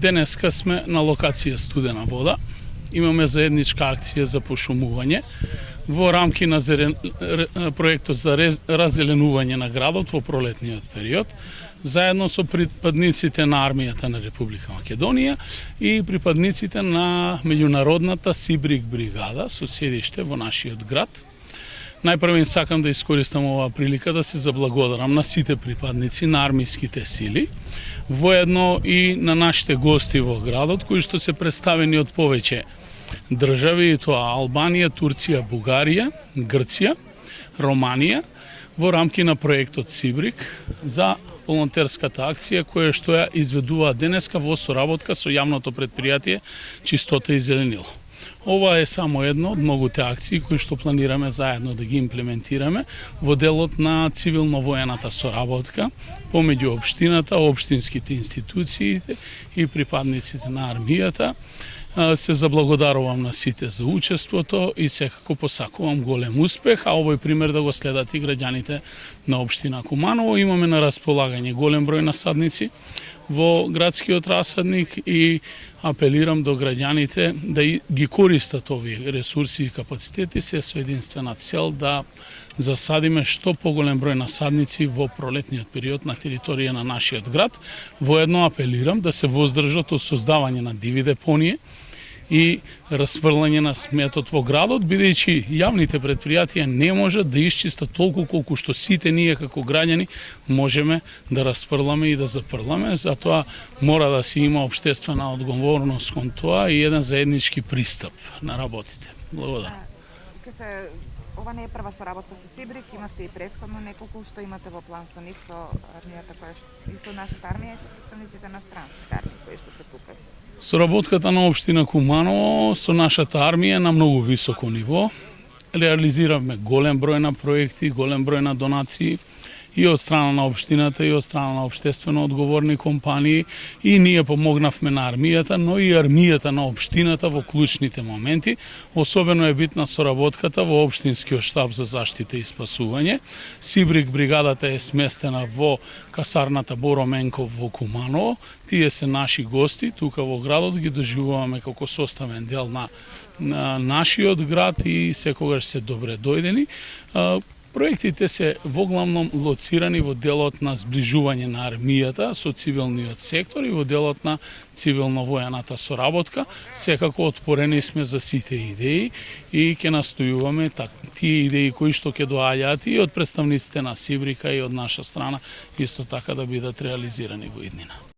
Денеска сме на локација Студена вода. Имаме заедничка акција за пошумување во рамки на проектот за раззеленување на градот во пролетниот период, заедно со припадниците на армијата на Република Македонија и припадниците на меѓународната Сибрик бригада со седиште во нашиот град. Најпрво сакам да искористам оваа прилика да се заблагодарам на сите припадници на армиските сили, воедно и на нашите гости во градот, кои што се представени од повеќе држави, и тоа Албанија, Турција, Бугарија, Грција, Романија, во рамки на проектот Сибрик за волонтерската акција која што ја изведува денеска во соработка со јавното предпријатие Чистота и зеленило. Ова е само едно од многуте акции кои што планираме заедно да ги имплементираме во делот на цивилно-воената соработка помеѓу општината, општинските институции и припадниците на армијата. Се заблагодарувам на сите за учеството и секако посакувам голем успех, а овој пример да го следат и граѓаните на општина Куманово. Имаме на располагање голем број насадници во градскиот расадник и апелирам до граѓаните да ги користат овие ресурси и капацитети се со единствена цел да засадиме што поголем број насадници во пролетниот период на територија на нашиот град. Воедно апелирам да се воздржат од создавање на диви депонии и расфрлање на сметот во градот, бидејќи јавните предпријатија не можат да исчистат толку колку што сите ние како граѓани можеме да расфрламе и да запрламе. Затоа мора да се има општествена одговорност кон тоа и еден заеднички пристап на работите. Благодарам. Ова не е прва соработка со Сибрик, имате и претходно неколку, што имате во план со нив, со армијата која и со нашата армија и со представниците на странските армии кои што се тука. Соработката на општина Куманово со нашата армија на многу високо ниво. Реализиравме голем број на проекти, голем број на донации и од страна на општината и од страна на општествено одговорни компании, и ние помогнавме на армијата, но и армијата на општината во клучните моменти. Особено е битна соработката во општинскиот штаб за заштита и спасување. Сибрик бригадата е сместена во касарната Боро Менков во Куманово. Тие се наши гости тука во градот, ги доживуваме како составен дел на нашиот град и секогаш се добре дојдени. Проектите се воглавном лоцирани во делот на зближување на армијата со цивилниот сектор и во делот на цивилно-воената соработка. Секако отворени сме за сите идеи и ќе настојуваме тие идеи кои што ќе доаѓаат и од представниците на Сибрика и од наша страна исто така да бидат реализирани во иднина.